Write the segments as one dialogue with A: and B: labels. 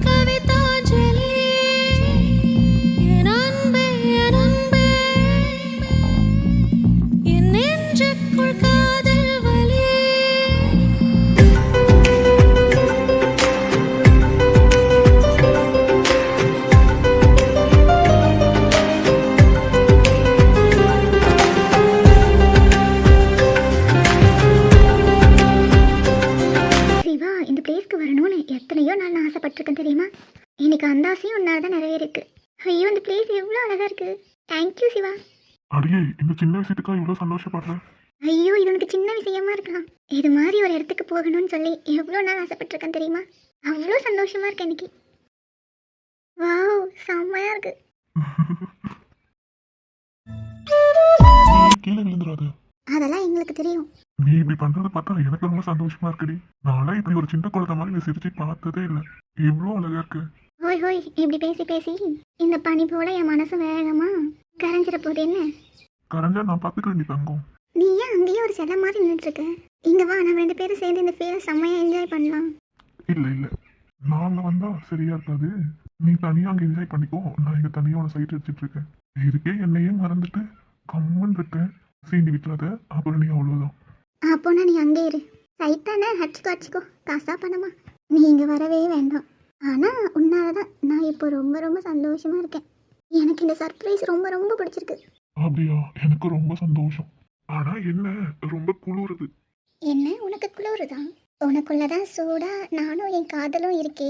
A: கவிதாஞ்சலி என் அன்பே என் அன்பே என் நெஞ்சுக்குள் காதல் வலி
B: சிவா இந்த பிளேஸ்க்கு வரணும்னு எத்தனையோ நாள் நான் ஆசைப்பட்டிருக்கேன் தெரியுமா? இன்னைக்கு அந்த ஆசையும் உன்னால தான் நிறைவேறிருக்கு. ஐயோ இந்த பிளேஸ் எவ்வளோ அழகா இருக்கு. தேங்க்யூ சிவா.
C: அடியே இந்த சின்ன விஷயத்துக்கா இவ்வளவு சந்தோஷப்படுறேன்.
B: ஐயோ இது உனக்கு சின்ன விஷயமா இருக்கலாம். இது மாதிரி ஒரு இடத்துக்கு போகணும்னு சொல்லி எவ்வளோ நாள் ஆசைப்பட்டிருக்கேன் தெரியுமா? அவ்வளோ சந்தோஷமா இருக்கு இன்னைக்கு. வாவ் செம்மையா இருக்கு.
C: கீழே விழுந்துடாது.
B: அதெல்லாம் எங்களுக்கு தெரியும்.
C: நீ இப்படி பண்றதை பார்த்தா எனக்கு ரொம்ப சந்தோஷமா இருக்குடி. நான்லாம் இப்படி ஒரு சின்ன குழந்தை மாதிரி நீ சிரிச்சு பார்த்ததே இல்லை. எவ்வளோ அழகா இருக்கு.
B: ஹோய் ஹோய் இப்படி பேசி பேசி இந்த பனி போல என் மனசு வேகமா கரைஞ்சிட போகுது. என்ன
C: கரைஞ்சா நான் பார்த்துக்கிறேன். நீ தங்கம்
B: நீ ஏன் அங்கேயே ஒரு சிலை மாதிரி நின்றுட்டு இருக்க? இங்க வா நம்ம 2 பேரும் சேர்ந்து இந்த ஃபீலை செம்மையா என்ஜாய் பண்ணலாம்.
C: இல்ல இல்ல நாங்க வந்தா சரியா இருக்காது. நீ தனியா அங்க என்ஜாய் பண்ணிக்கோ. நான் இங்க தனியா உன சைட் அடிச்சிட்டு இருக்கேன். இதுக்கே என்னையே மறந்துட்டு கம்மன் இருக்கேன். சீண்டி விட்டுறாத. அப்புறம் நீ அவ்வளவுதான்.
B: அப்போனா நீ அங்கே இரு. சைட்டானே அடிச்சுக்கோ காசா பணமா. நீ இங்க வரவே வேண்டாம். ஆனா உன்னாலதான் நான் இப்போ ரொம்ப ரொம்ப சந்தோஷமா இருக்கேன். எனக்கு இந்த சர்ப்ரைஸ் ரொம்ப ரொம்ப பிடிச்சிருக்கு.
C: அப்படியா? எனக்கு ரொம்ப சந்தோஷம். ஆனா என்ன ரொம்ப குளிருது.
B: என்ன உனக்கு குளிருதான்? உனக்குள்ளதான் சூடா நானும் என் காதலும் இருக்கே.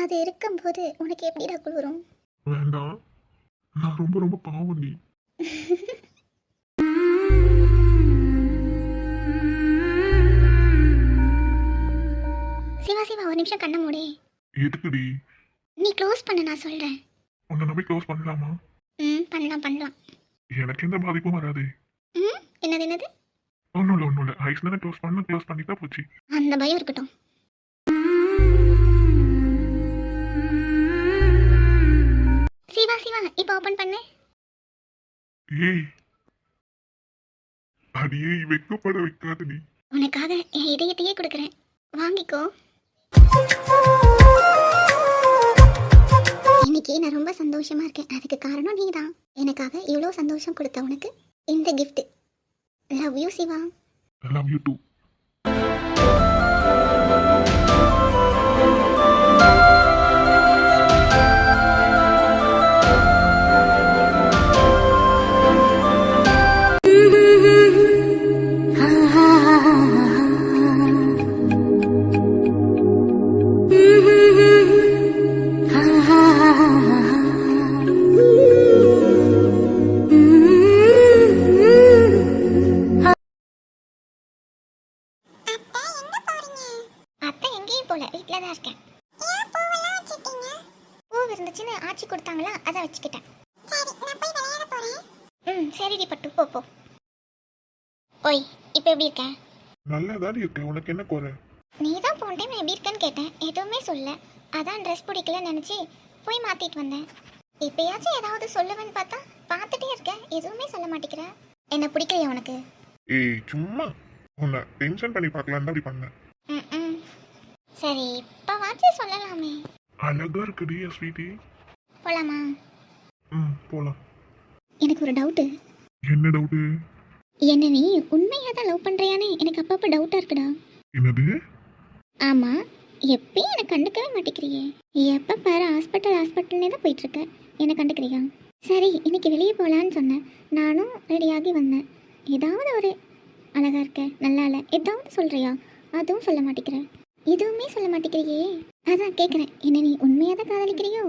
B: அது இருக்கும்போது உனக்கு எப்படிடா குளிரும்?
C: வேண்டாம். நான் ரொம்ப ரொம்ப பாவம். நீ
B: சிவா சிவா ஒரு நிமிஷம் கண்ண மூடே.
C: எதுக்குடி?
B: நீ க்ளோஸ் பண்ண நான் சொல்றேன்.
C: உன்னை நம்பி க்ளோஸ் பண்ணலாமா?
B: பண்ணலாம்.
C: எனக்கு எந்த பாதிப்பும் வராது.
B: என்னது?
C: ஒன்றும் இல்லை. ஐஸ் தானே க்ளோஸ் பண்ணிட்டா போச்சு.
B: அந்த பயம் இருக்கட்டும். சிவா இப்போ ஓபன் பண்ணு.
C: ஏய் அடியே வெக்கப்பட வைக்காத. நீ
B: உனக்காக என் இதயத்தையே கொடுக்குறேன். வாங்கிக்கோ. இன்னைக்கு நான் ரொம்ப சந்தோஷமா இருக்கேன். அதுக்கு காரணம் நீ தான். எனக்காக இவ்வளோ சந்தோஷம் கொடுத்த உனக்கு இந்த gift. Love you Shiva.
C: Love you too.
B: வீட்டில் தான் இருக்கேன். பூ இருந்துச்சுன்னு ஆச்சி கொடுத்தாங்களா, அதை வச்சுக்கிட்டேன். சரிடி பட்டு போ. ஓய் இப்போ எப்படி இருக்க?
C: நல்லதாடி இருக்க. உனக்கு என்ன குறை?
B: நீ தான் போன டைம் எப்படி இருக்கேன்னு கேட்டேன். எதுவுமே சொல்ல. அதான் ட்ரெஸ் பிடிக்கலன்னு நினச்சி போய் மாற்றிட்டு வந்தேன். இப்போயாச்சும் ஏதாவது சொல்லுவேன்னு பார்த்தா பார்த்துட்டே இருக்கேன். எதுவுமே சொல்ல மாட்டேங்கிற. என்ன பிடிக்கலையா உனக்கு?
C: ஏய் சும்மா உன்னை டென்ஷன் பண்ணி பார்க்கலாம் தான் அப்படி பண்ணேன்.
B: சரி இப்போ வாட்சி சொல்லலாமே.
C: அழகா இருக்குடி ஸ்வீட்டி.
B: போலாமா?
C: போலாம்.
B: எனக்கு ஒரு டவுட்டு.
C: என்ன டவுட்டு?
B: என்ன நீ உண்மையாக தான் லவ் பண்ணுறியானே எனக்கு அப்பப்போ டவுட்டாக இருக்குடா.
C: என்னது?
B: ஆமாம், எப்பயும் என்னை கண்டுக்கவே மாட்டேங்கிறியே. எப்போ பாரு ஹாஸ்பிட்டல்னே தான் போயிட்டுருக்க. என்னை கண்டுக்கிறியா? சரி இன்னைக்கு வெளியே போகலான்னு சொன்னேன். நானும் ரெடியாகி வந்தேன். ஏதாவது ஒரு அழகாக இருக்க, நல்லா இல்லை, ஏதாவது சொல்கிறியா? அதுவும் சொல்ல மாட்டேங்கிறேன். எதுவுமே சொல்ல மாட்டேங்கிறியே. அதான் கேட்குறேன், என்ன நீ உண்மையாக தான் காதலிக்கிறியோ?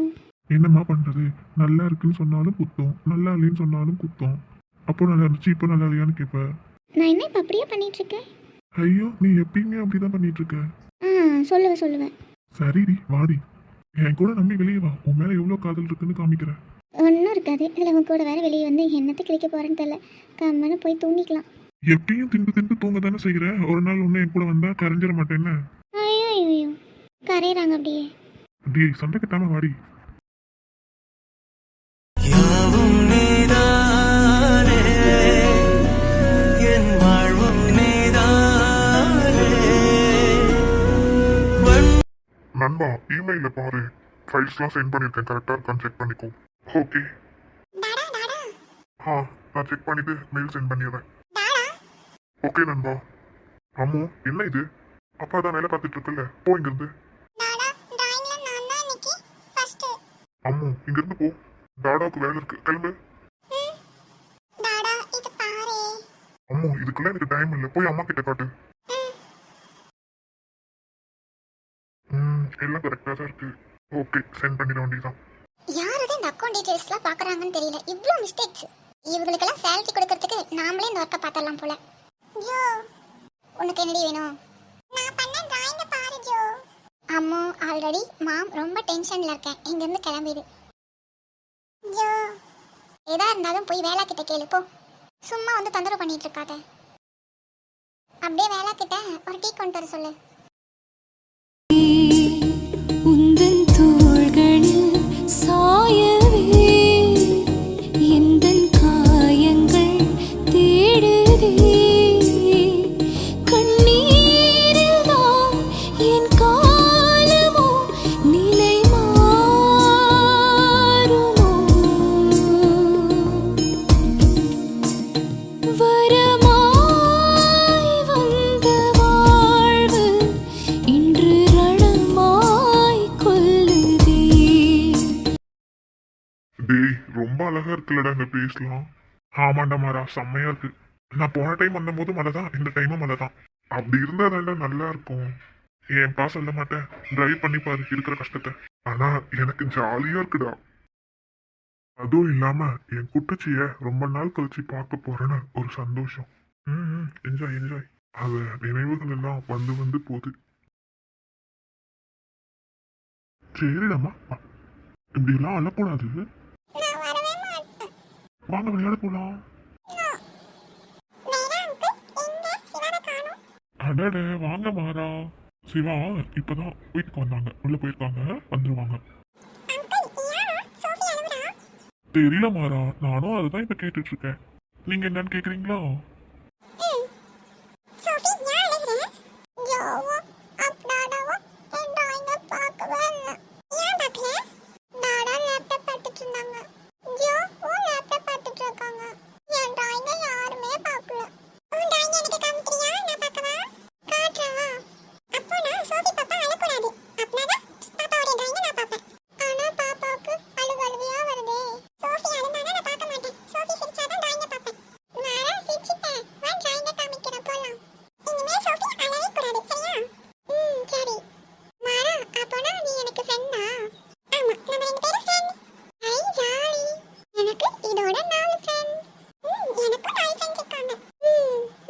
C: என்னம்மா பண்ணுறது? நல்லா இருக்குன்னு சொன்னாலும் குத்தம், நல்லா இல்லைன்னு சொன்னாலும் குத்தம். அப்போ நல்லா இருந்துச்சு, இப்போ நல்லா இல்லையான்னு கேட்ப.
B: நான் என்ன இப்போ அப்படியே பண்ணிகிட்ருக்கேன்?
C: ஐயோ நீ எப்பயுமே அப்படிதான் பண்ணிட்டு இருக்க.
B: சொல்லுவேன்.
C: சரிடி வாடி, என் கூட நம்பி வெளியே வா. உன் மேலே எவ்வளோ காதல் இருக்குன்னு காமிக்கிறேன்.
B: ஒன்றும் இருக்காது. இதில் உன் கூட வேறு வெளியே வந்து என்னத்தை கிடைக்க போகிறேன்னு தெரியல. கம்மனு போய் தூங்கிக்கலாம்.
C: எப்பயும் திண்டு தூங்க தானே செய்கிற. ஒரு நாள் ஒன்று என் கூட வந்தா கரைஞ்சிட மாட்டேன்னு.
B: ஐயோ கரையிறாங்க அப்படியே.
C: அப்படியே சண்டை கட்டாம வாடி. நண்பா இமெயில பாரு. ஃபைல்ஸ்லாம் சென்ட் பண்ணியிருக்கேன், கரெக்டாக இருக்கான்னு செக் பண்ணிக்கோ. ஓகே.
B: டாடா டாடா
C: ஆ, நான் செக் பண்ணிட்டு மெயில் சென்ட் பண்ணிடுறேன்.
B: டாடா.
C: ஓகே நண்பா. அம்மு, என்ன இது? அப்பா தான் வேலை பார்த்துட்டு இருக்குல்ல, போ இங்கிருந்து.
B: டாடா டிராயிங்ல நான் தான் இன்னைக்கு ஃபர்ஸ்ட்.
C: அம்மு, இங்கிருந்து போ. டாடாவுக்கு வேலை இருக்கு, கிளம்பு.
B: டாடா இது பாரு.
C: அம்மு, இதுக்கெல்லாம் எனக்கு டைம் இல்லை, போய் அம்மா கிட்ட காட்டு. எல்லாம் கரெக்டாக தான் இருக்கு. ஓகே, சென்ட் பண்ணிட வேண்டியதான்.
B: யார் இந்த அக்கவுண்ட் டீடைல்ஸ்லாம் பார்க்கறாங்கன்னு தெரியல. இவ்ளோ மிஸ்டேக்ஸ். இவங்களுக்கெல்லாம் சேலரி கொடுக்கறதுக்கு நாமளே இந்த ஒர்க்கை பார்த்தரலாம் போல. ஜோ, உனக்கு என்னடி வேணும்? நான் பண்ண டிராயிங்க பாரு ஜோ. அம்மு, ஆல்ரெடி மாம் ரொம்ப டென்ஷன்ல இருக்கேன். இங்க இருந்து கிளம்பிடு. ஜோ, ஏதா இருந்தாலும் போய் வேலை கிட்ட கேளு போ. சும்மா வந்து தொந்தரவு பண்ணிட்டு இருக்காத. அப்படியே வேலை கிட்ட ஒரு டீ கொண்டு வர சொல்லு.
A: உந்தன் தோள்களில் சாயவே எந்தன் காயங்கள் தேடுதே கண்ணீரில் தான் என் காலமோ நிலை மாறுமோ வரமாய் வந்த வாழ்வு இன்று ரணமாய் கொல்லுதே.
C: டேய், ரொம்ப அழகா இருக்குல்லடா இந்த பேஸ்லாம். ஆமாண்டா மாறா, செம்மையா இருக்கு. நான் போன டைம் வந்தபோது மழை தான், இந்த டைமும் மழை தான். அப்படி இருந்தா தாண்டா நல்லா இருக்கும். ஏன்பா சொல்ல மாட்டேன், டிரைவ் பண்ணி பாரு இருக்கிற கஷ்டத்தை. ஆனா எனக்கு ஜாலியா இருக்குடா. அதுவும் இல்லாம என் குட்டச்சிய ரொம்ப நாள் கழிச்சு பார்க்க போறேன்னு ஒரு சந்தோஷம். Enjoy enjoy. அவ நினைவுகள் எல்லாம் வந்து வந்து போகுது. சரிடாமா, இப்படி எல்லாம் அழக்கூடாது.
B: நான் வரவே மாட்டேன்.
C: வாங்க விளையாட போலாம்.
B: வேற அங்கிள் எங்க சிவான காணோம்.
C: அடட, வாங்க மாறா. சிவா இப்பதான் வீட்டுக்கு வந்தாங்க, உள்ள போயிருக்காங்க, வந்துருவாங்க.
B: அங்கிள் ஏன் சோஃபி அழுவுறா?
C: தெரியல மாறா, நானும் அதுதான் இப்ப கேட்டுட்டு இருக்கேன். நீங்க என்னன்னு கேக்குறீங்களா?
B: சோஃபி ஏன் அழுகுற? ஜோவோ அப்டாடாவோ என் டிராயிங்க பார்க்கவே இல்லை. ஏன் பார்க்கல? டாடா லேப்டாப் பார்த்துட்டு இருந்தாங்க. ஜோ லேப்டாப் பார்த்துட்டு இருக்காங்க. என் டிராயிங்க யாருமே பார்க்கல. உன் டிராயிங்க எனக்கு காமிக்கிறியா? நான் பார்க்கவா? காட்டுறவா? அப்போ நான் சோஃபி பாப்பா அழக்கூடாது. அப்படின்னா பாப்பாவோட டிராயிங்க நான் பார்ப்பேன். ஆனா பாப்பாவுக்கு அழுகழுவியா வருதே. சோஃபி அழுந்தானா நான் பார்க்க மாட்டேன். சோஃபி சிரிச்சாதான் டிராயிங்க பார்ப்பேன். நானா சிரிச்சிட்டேன். வா டிராயிங்க காமிக்கிற போலாம். இனிமே சோஃபி அழவே கூடாது, சரியா? சரி. மாறா, அப்போனா நீ எனக்கு ஃப்ரெண்டா? ஆமா, நம்ம ரெண்டு பேரும் ஃப்ரெண்ட். ஐ ஜாலி. எனக்கு இதோட 4 ஃப்ரெண்ட். எனக்கும் 4 ஃப்ரெண்ட்ஸ் இருக்காங்க.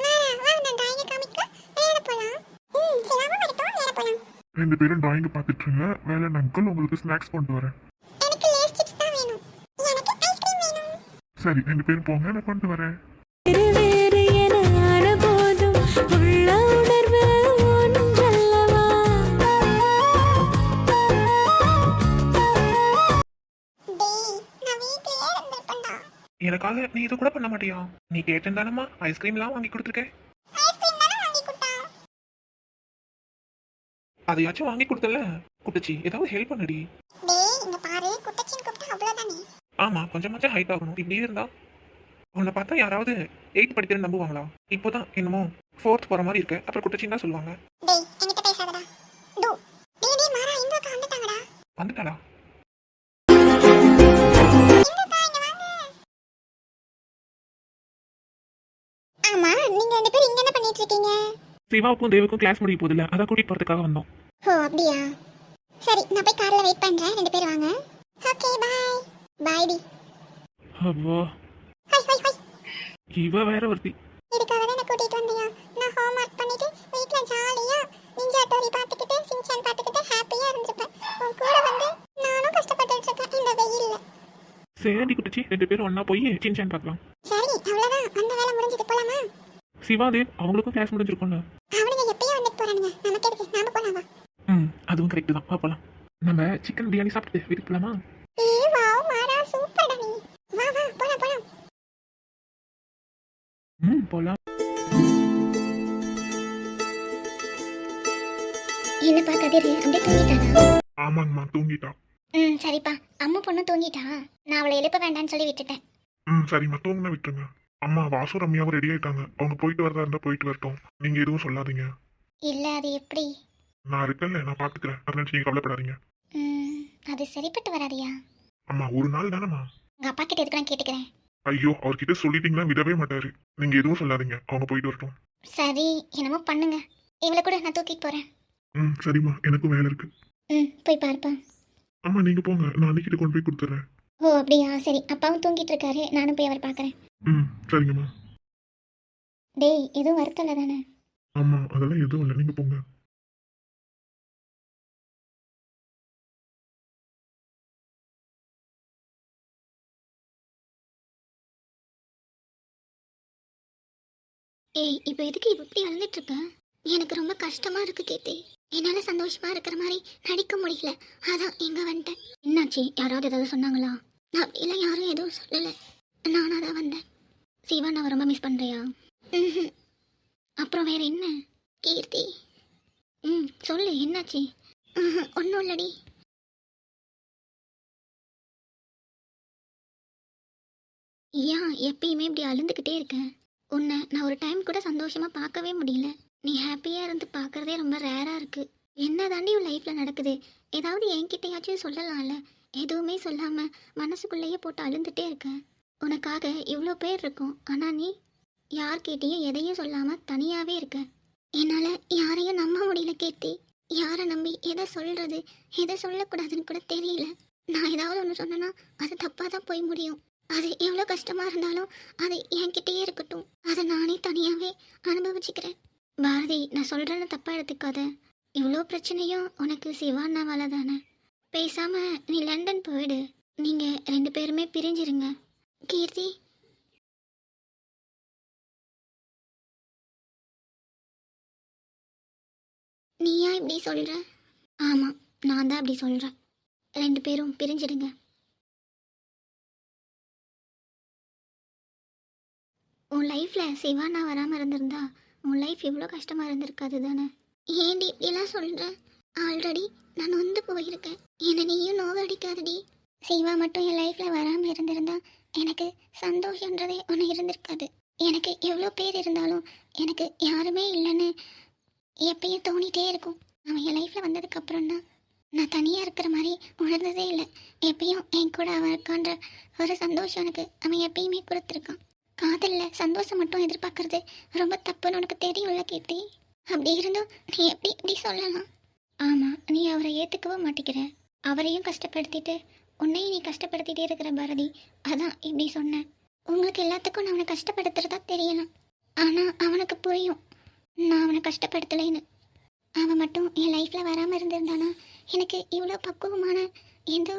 B: மாறா, வா நான் டிராயிங்க காமிக்கலாம், விளையாட போலாம். சிவாவும் வரட்டும், விளையாட போலாம்.
C: 2 பேரும் டிராயிங் பார்த்துட்டு இருங்க. வேலை அங்கிள் உங்களுக்கு ஸ்நாக்ஸ் கொண்டு வரேன்.
B: எனக்கு லேஸ் சிப்ஸ் தான் வேணும். எனக்கு ஐஸ்கிரீம் வேணும்.
C: சரி, 2 பேரும் போங்க, நான் கொண்டு வரேன்.
A: வேறு என ஆன போதும் உள்ள உணர்வு ஒன்றல்லவா.
B: டேய், நான் வீட்லயே இருந்திருப்பேன்டா.
D: எனக்காக நீ இது கூட பண்ண மாட்டியா? நீ கேட்டிருந்தானம்மா ஐஸ்கிரீம்லாம் வாங்கி கொடுத்துருக்கேன்.
B: ஐஸ்கிரீம் தானே வாங்கி கொடுத்தா.
D: அதையாச்சும் வாங்கி கொடுத்தல. குட்டச்சி, ஏதாவது ஹெல்ப் பண்ணடி.
B: டேய், இங்க பாரு, குட்டச்சின்னு கூப்பிட்டா அவ்வளவுதானே.
D: ஆமா, கொஞ்சமாச்சும் ஹைட் ஆகணும். இப்படியே இருந்தா உன்னை பார்த்தா யாராவது 8th படிக்கிறேன்னு நம்புவாங்களா? இப்போதான் என்னமோ 4th போற மாதிரி இருக்கு. அப்புறம் குட்டச்சின்னு தான் சொல்லுவாங்க.
B: டேய், என்கிட்ட பேசாதடா. டேய் மாறா, இந்த அக்கா வந்துட்டாங்கடா.
D: வந்துட்டாளா?
B: இந்த அக்கா இங்க வாங்க. ஆமா, நீங்க 2 பேரும் இங்க என்ன பண்ணிட்டு இருக்கீங்க?
D: சிவாவுக்கும் தேவுக்கும் கிளாஸ் முடிய போதில்ல, அதான் கூட்டிட்டு போறதுக்காக வந்தோம்.
B: ஓ அப்படியா? சரி, நான் போய் கார்ல வெயிட் பண்றேன். 2 பேரும் வாங்க. Okay, bye. பை டி.
D: அப்பா,
B: ஹாய் ஹாய் ஹாய்.
D: இவ வேற ஒருத்தி.
B: இதுக்காக தான் நான் கூட்டிட்டு வந்தியா? நான் ஹோம்வொர்க் பண்ணிட்டு வீட்ல ஜாலியா நிஞ்சா டோரி பார்த்துக்கிட்டு சின்சான் பார்த்துக்கிட்டு ஹாப்பியா இருந்திருப்பேன். உன் கூட வந்து நானும் கஷ்டப்பட்டுட்டு இருக்கேன் இந்த வெயில்ல.
D: சரி குட்டச்சி, 2 பேரும் ஒண்ணா போய் சின்சான் பார்க்கலாம்.
B: சரி, அவ்வளவுதான். அந்த வேலை முடிஞ்சது, போலாமா?
D: சிவா தேவ் அவங்களுக்கும் கிளாஸ் முடிஞ்சிருக்கும்ல.
B: அவனுங்க எப்பயும் வந்துட்டு போறானுங்க. நமக்கு எதுக்கு? நாம போலாம் வா.
D: அதுவும் கரெக்ட் தான். போலாம். நம்ம சிக்கன் பிரியாணி சாப்பிட்டு வீட்டுக்கு போலாமா?
B: வாவ் மாறா, சூப்பர்டா நீ. வா வா, போலாம் போலாம்.
D: போலாம்.
B: என்னப்பா கதிர், அப்படியே தூங்கிட்டானா?
C: ஆமாங்கம்மா, தூங்கிட்டா.
B: ம் சரிப்பா. அம்மு பொண்ணு தூங்கிட்டா, நான் அவளை எழுப்ப வேண்டாம்னு சொல்லி விட்டுட்டேன்.
C: சரிம்மா, தூங்குனா விட்டுருங்க. அம்மா வாசு ரம்யாவும் ரெடி ஆயிட்டாங்க. அவங்க போயிட்டு வரதா இருந்தா போயிட்டு வரட்டும். நீங்க எதுவும் சொல்லாதீங்க.
B: இல்லை அது எப்படி?
C: நான் இருக்கேன்ல, நான் பாத்துக்கிறேன். அதை நினைச்சு நீங்க கவலைப்படாதீங்க.
B: ம் அது சரிப்பட்டு வராதியா?
C: அம்மா ஒரு நாள் தானேம்மா.
B: உங்கள் அப்பா கிட்ட எதுக்கு நான் கேட்டுக்கிறேன்.
C: ஐயோ, அவர்கிட்ட சொல்லிட்டீங்கன்னா விடவே மாட்டாரு. நீங்க எதுவும் சொல்லாதீங்க, அவங்க போயிட்டு வரட்டும்.
B: சரி என்னமோ பண்ணுங்க. இவளை கூட நான் தூக்கிட்டு போகிறேன்.
C: சரிம்மா, எனக்கும் வேலை இருக்கு.
B: போய் பாருப்பா.
C: அம்மா நீங்க போங்க, நான் அன்னைக்கிட்ட கொண்டு போய் கொடுத்துட்றேன்.
B: ஓ அப்படியா, சரி. அப்பாவும் தூங்கிட்டு இருக்காரு, நானும் போய் அவரை பார்க்குறேன்.
C: சரிங்கம்மா.
B: டேய் எதுவும் வருத்தம் இல்லை தானே?
C: ஆமா, அதெல்லாம் எதுவும் இல்லை, நீங்க போங்க.
B: ஏய் இப்போ எதுக்கு இப்படி அழுதுட்டு இருக்க? எனக்கு ரொம்ப கஷ்டமா இருக்கு கீர்த்தி. என்னால் சந்தோஷமா இருக்கிற மாதிரி நடிக்க முடியல. அதான் இங்க வந்துட்டேன். என்னாச்சு? யாராவது ஏதாவது சொன்னாங்களா? நான் அப்படிலாம் யாரும் எதுவும் சொல்லலை. நானாக தான் வந்தேன். சிவா நான் ரொம்ப மிஸ் பண்ணுறியா? ம் அப்புறம் வேற என்ன கீர்த்தி? சொல்லு என்னாச்சு? ஒன்றும் இல்லடி. ஏன் எப்பயுமே இப்படி அழுந்துக்கிட்டே இருக்கேன்? உன்னை நான் ஒரு டைம் கூட சந்தோஷமாக பார்க்கவே முடியல. நீ ஹாப்பியாக இருந்து பார்க்குறதே ரொம்ப ரேராக இருக்குது. என்ன தாண்டி உன் லைஃப்பில் நடக்குது? ஏதாவது என்கிட்டயாச்சும் சொல்லலாம்ல? எதுவுமே சொல்லாமல் மனசுக்குள்ளேயே போட்டு அழுந்துகிட்டே இருக்க. உனக்காக இவ்வளோ பேர் இருக்கும், ஆனால் நீ யார்கிட்டையும் எதையும் சொல்லாமல் தனியாகவே இருக்க. என்னால் யாரையும் நம்ப முடியல கீர்த்தி. யாரை நம்பி எதை சொல்கிறது எதை சொல்லக்கூடாதுன்னு கூட தெரியல. நான் ஏதாவது ஒன்று சொன்னேன்னா அது தப்பாக தான் போய் முடியும். அது எவ்வளோ கஷ்டமாக இருந்தாலும் அது என்கிட்டயே இருக்கட்டும். அதை நானே தனியாகவே அனுபவிச்சுக்கிறேன். பாரதி, நான் சொல்கிறேன்னு தப்பாக எடுத்துக்காத. இவ்வளோ பிரச்சனையும் உனக்கு சிவானாவால தானே. பேசாமல் நீ லண்டன் போயிடு. நீங்கள் 2 பேருமே பிரிஞ்சிருங்க. கீர்த்தி, நீயா இப்படி சொல்கிற? ஆமாம், நான் தான் அப்படி சொல்கிறேன். 2 பேரும் பிரிஞ்சிடுங்க. உன் லைஃப்பில் சிவானா வராமல் இருந்திருந்தா உன் லைஃப் இவ்வளோ கஷ்டமாக இருந்திருக்காது தானே? ஏன்டி இப்படிலாம் சொல்கிறேன்? ஆல்ரெடி நான் நொந்து போயிருக்கேன். என்னை நீயும் நோவடிக்காதடி. சிவா மட்டும் என் லைஃப்பில் வராமல் இருந்திருந்தா எனக்கு சந்தோஷன்றதே ஒன்று இருந்திருக்காது. எனக்கு எவ்வளோ பேர் இருந்தாலும் எனக்கு யாருமே இல்லைன்னு எப்பயும் தோணிகிட்டே இருக்கும். அவன் என் லைஃப்பில் வந்ததுக்கப்புறம் தான் நான் தனியாக இருக்கிற மாதிரி உணர்ந்ததே இல்லை. எப்பயும் என் கூட அவன் இருக்கான்ற ஒரு சந்தோஷம் எனக்கு அவன் எப்பயுமே கொடுத்துருக்கான். காதலில் சந்தோஷம் மட்டும் எதிர்பார்க்கறது ரொம்ப தப்புன்னு உனக்கு தெரியும்ல கீர்த்தி. அப்படி இருந்தும் நீ எப்படி இப்படி சொல்லலாம்? ஆமாம், நீ அவரை ஏற்றுக்கவும் மாட்டேங்கிற. அவரையும் கஷ்டப்படுத்திட்டு உன்னையும் நீ கஷ்டப்படுத்திட்டே இருக்கிற பாரதி. அதான் இப்படி சொன்னேன். உங்களுக்கு எல்லாத்துக்கும் நான் அவனை கஷ்டப்படுத்துறதா தெரியலாம். ஆனால் அவனுக்கு புரியும் நான் அவனை கஷ்டப்படுத்தலைன்னு. அவன் மட்டும் என் லைஃப்பில் வராமல் இருந்திருந்தானா எனக்கு இவ்வளோ பக்குவமான எந்த